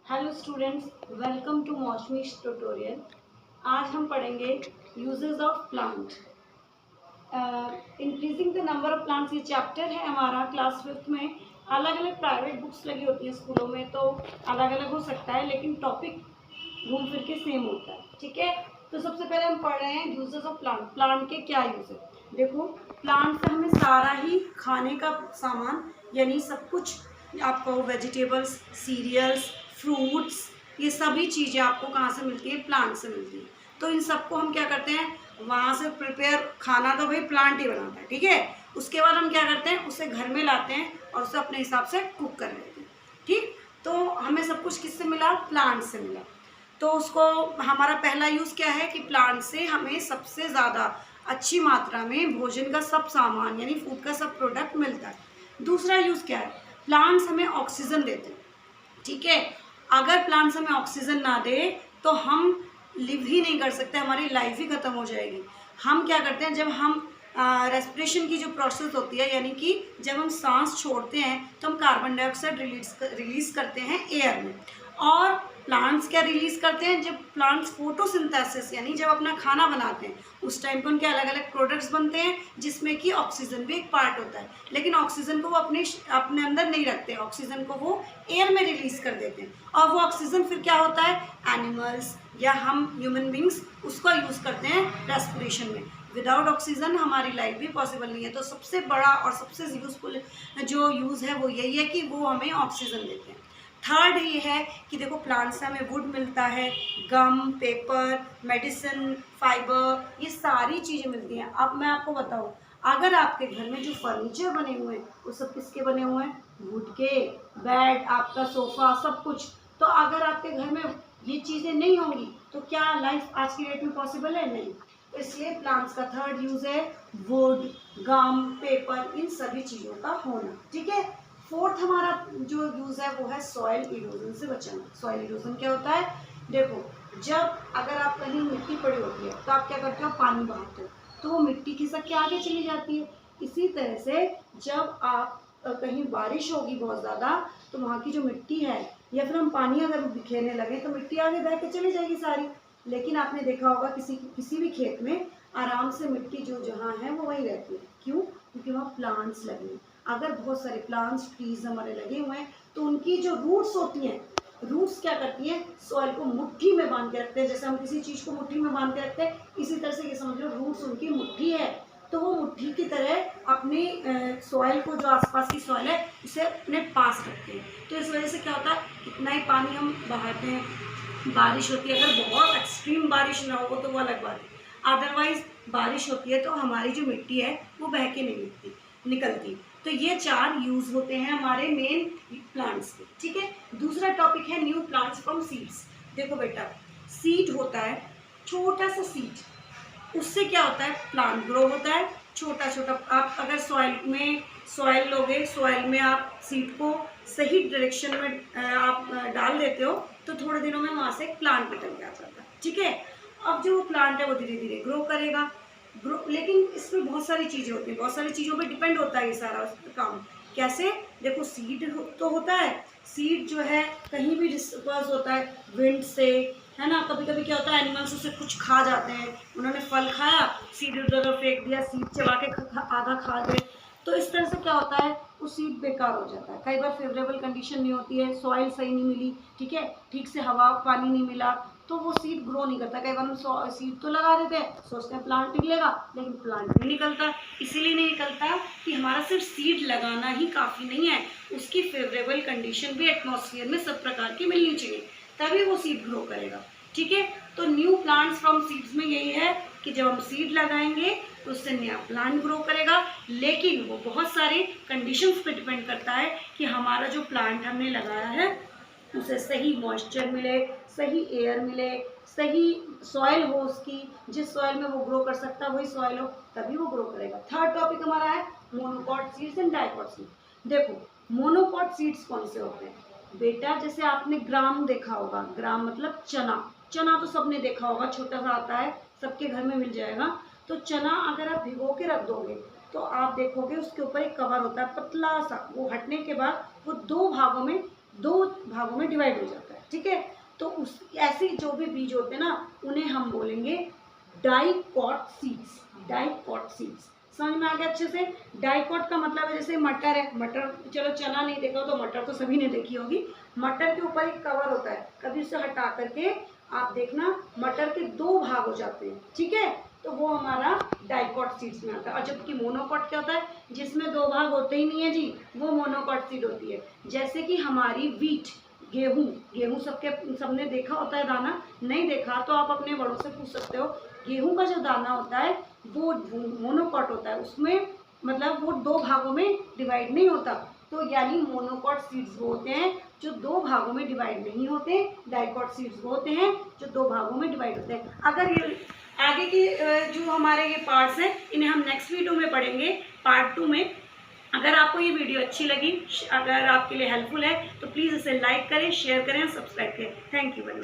Hello students, welcome to Mausami's tutorial. आज हम पढ़ेंगे uses of plant. Increasing the number of plants ये chapter है हमारा क्लास 5th में। अलग अलग प्राइवेट बुक्स लगी होती हैं स्कूलों में, तो अलग अलग हो सकता है, लेकिन टॉपिक घूम फिर के सेम होता है। ठीक है, तो सबसे पहले हम पढ़ रहे हैं यूजेस ऑफ प्लांट। प्लांट के क्या यूज है? देखो, प्लांट से हमें सारा ही खाने का सामान यानी सब कुछ, आपको वेजिटेबल्स, सीरियल्स, फ्रूट्स, ये सभी चीज़ें आपको कहाँ से मिलती है? प्लांट से मिलती है। तो इन सबको हम क्या करते हैं, वहाँ से प्रिपेयर, खाना तो भाई प्लांट ही बनाता है। ठीक है, उसके बाद हम क्या करते हैं, उसे घर में लाते हैं और उसे अपने हिसाब से कुक कर लेते हैं। ठीक, तो हमें सब कुछ किससे मिला? प्लांट से मिला। तो उसको हमारा पहला यूज़ क्या है कि प्लांट से हमें सबसे ज़्यादा अच्छी मात्रा में भोजन का सब सामान यानी फूड का सब प्रोडक्ट मिलता है। दूसरा यूज़ क्या है? प्लांट्स हमें ऑक्सीजन देते हैं। ठीक है, अगर प्लांट्स हमें ऑक्सीजन ना दे तो हम लिव ही नहीं कर सकते, हमारी लाइफ ही ख़त्म हो जाएगी। हम क्या करते हैं, जब हम रेस्पिरेशन की जो प्रोसेस होती है, यानी कि जब हम सांस छोड़ते हैं तो हम कार्बन डाइऑक्साइड रिलीज करते हैं एयर में। और प्लांट्स क्या रिलीज करते हैं? जब प्लांट्स फोटोसिंथेसिस यानी जब अपना खाना बनाते हैं, उस टाइम पर उनके अलग अलग प्रोडक्ट्स बनते हैं, जिसमें कि ऑक्सीजन भी एक पार्ट होता है। लेकिन ऑक्सीजन को वो अपने अंदर नहीं रखते, ऑक्सीजन को वो एयर में रिलीज कर देते हैं। और वो ऑक्सीजन फिर क्या होता है? एनिमल्स या हम ह्यूमन बींग्स उसका यूज़ करते हैं रेस्पिरेशन में। विदाउट ऑक्सीजन हमारी लाइफ भी पॉसिबल नहीं है। तो सबसे बड़ा और सबसे यूजफुल जो यूज़ है वो यही है कि वो हमें ऑक्सीजन देते हैं। थर्ड ये है कि देखो, प्लांट से हमें वुड मिलता है, गम, पेपर, मेडिसिन, फाइबर, ये सारी चीज़ें मिलती हैं। अब मैं आपको बताऊँ, अगर आपके घर में जो फर्नीचर बने हुए हैं वो सब किसके बने हुए हैं? वुड के। बेड, आपका सोफ़ा, सब कुछ। तो अगर आपके घर में ये चीज़ें नहीं होंगी तो क्या लाइफ आज की डेट में पॉसिबल है? नहीं। तो इसलिए प्लांट्स का थर्ड यूज़ है वुड, गम, पेपर, इन सभी चीज़ों का होना। ठीक है, फोर्थ हमारा जो यूज़ है वो है सॉइल इरोजन से बचाना। सॉइल इरोजन क्या होता है? देखो, जब अगर आप कहीं मिट्टी पड़ी होती है तो आप क्या करते हो? पानी बहाते हो, तो वो मिट्टी खिसक के आगे चली जाती है। इसी तरह से जब आप कहीं बारिश होगी बहुत ज़्यादा, तो वहाँ की जो मिट्टी है, या फिर हम पानी अगर बिखेरने लगे तो मिट्टी आगे बह के चली जाएगी सारी। लेकिन आपने देखा होगा किसी भी खेत में आराम से मिट्टी जो जहाँ है वो वहीं रहती है। क्यों? क्योंकि वहाँ प्लांट्स लगे हैं। अगर बहुत सारे प्लांट्स, ट्रीज हमारे लगे हुए हैं तो उनकी जो रूट्स होती हैं, रूट्स क्या करती हैं? सॉइल को मुट्ठी में बांध के रखते हैं। जैसे हम किसी चीज़ को मुट्ठी में बांध के रखते हैं, इसी तरह से ये समझ लो रूट्स उनकी मुट्ठी है। तो वो मुट्ठी की तरह अपनी सॉइल को, जो आसपास की सॉइल है, उसे अपने पास रखते हैं। तो इस वजह से क्या होता है, कितना ही पानी हम बहाते हैं, बारिश होती है, अगर बहुत एक्सट्रीम बारिश ना हो तो वो अलग बात है। अदरवाइज बारिश होती है तो हमारी जो मिट्टी है वो बह के नहीं निकलती। तो ये चार यूज होते हैं हमारे मेन प्लांट्स के। ठीक है, दूसरा टॉपिक है न्यू प्लांट्स फ्रॉम सीड्स। देखो बेटा, सीड होता है, छोटा सा सीड, उससे क्या होता है? प्लांट ग्रो होता है छोटा छोटा। आप अगर सॉइल लोगे, सॉइल में आप सीड को सही डायरेक्शन में आप डाल देते हो तो थोड़े दिनों में वहाँ से एक प्लांट निकल के आ जाता है। ठीक है, अब जो प्लांट है वो धीरे धीरे ग्रो करेगा। लेकिन इसमें बहुत सारी चीज़ें होती हैं, बहुत सारी चीज़ों पे डिपेंड होता है ये सारा काम। कैसे? देखो, सीड तो होता है, सीड जो है कहीं भी डिस्पर्स होता है विंड से, है ना। कभी कभी क्या होता है, एनिमल्स उसे कुछ खा जाते हैं, उन्होंने फल खाया, सीड उधर फेंक दिया, सीड चबा के आधा खा गए। तो इस तरह से क्या होता है, वो सीड बेकार हो जाता है। कई बार फेवरेबल कंडीशन नहीं होती है, सॉइल सही नहीं मिली, ठीक है, ठीक से हवा पानी नहीं मिला, तो वो सीड ग्रो नहीं करता। कई बार हम सीड तो लगा देते हैं, सोचते हैं प्लांट निकलेगा, लेकिन प्लांट नहीं निकलता। इसीलिए नहीं निकलता कि हमारा सिर्फ सीड लगाना ही काफ़ी नहीं है, उसकी फेवरेबल कंडीशन भी एटमॉस्फेयर में सब प्रकार की मिलनी चाहिए, तभी वो सीड ग्रो करेगा। ठीक है, तो न्यू प्लांट्स फ्रॉम सीड्स में यही है कि जब हम सीड लगाएंगे तो उससे नया प्लांट ग्रो करेगा। लेकिन वो बहुत सारे कंडीशंस पे डिपेंड करता है कि हमारा जो प्लांट हमने लगाया है उसे सही मॉइस्चर मिले, सही एयर मिले, सही सॉइल हो उसकी, जिस सॉइल में वो ग्रो कर सकता है वही सॉइल हो, तभी वो ग्रो करेगा। थर्ड टॉपिक हमारा है monocot seeds and dicot seeds. देखो, मोनोकॉट सीड्स कौन से होते हैं बेटा? जैसे आपने ग्राम देखा होगा, ग्राम मतलब चना। चना तो सबने देखा होगा, छोटा सा आता है, सबके घर में मिल जाएगा। तो चना अगर आप भिगो के रख दोगे तो आप देखोगे उसके ऊपर एक कवर होता है पतला सा, वो हटने के बाद वो दो भागों में डिवाइड हो जाता है। ठीक है। तो उस ऐसे जो भी बीज होते हैं ना, उन्हें हम बोलेंगे डाइकॉट सीड्स। डाइकॉट सीड्स समझ में आ गया अच्छे से। डाइकॉट का मतलब है जैसे मटर है, मटर चलो चना नहीं देखा तो मटर तो सभी ने देखी होगी। मटर के ऊपर एक कवर होता है, कभी उसे हटा करके आप देखना मटर के 2 भाग हो जाते हैं, ठीक है। तो वो हमारा डाइकॉट सीड्स में आता है। और जबकि मोनोकॉट क्या होता है, जिसमें 2 भाग होते ही नहीं है जी, वो मोनोकॉट सीड होती है। जैसे कि हमारी वीट, गेहूँ, गेहूँ सबने देखा होता है दाना, नहीं देखा तो आप अपने बड़ों से पूछ सकते हो। गेहूँ का जो दाना होता है वो मोनोकॉट होता है, उसमें मतलब वो 2 भागों में डिवाइड नहीं होता। तो यानी मोनोकॉट सीड्स वो होते हैं जो 2 भागों में डिवाइड नहीं होते, डाइकॉट सीड्स वो होते हैं जो 2 भागों में डिवाइड होते हैं। अगर ये आगे की जो हमारे ये पार्ट्स हैं, इन्हें हम नेक्स्ट वीडियो में पढ़ेंगे, पार्ट 2 में। अगर आपको ये वीडियो अच्छी लगी, अगर आपके लिए हेल्पफुल है, तो प्लीज़ इसे लाइक करें, शेयर करें, सब्सक्राइब करें। Thank you very much.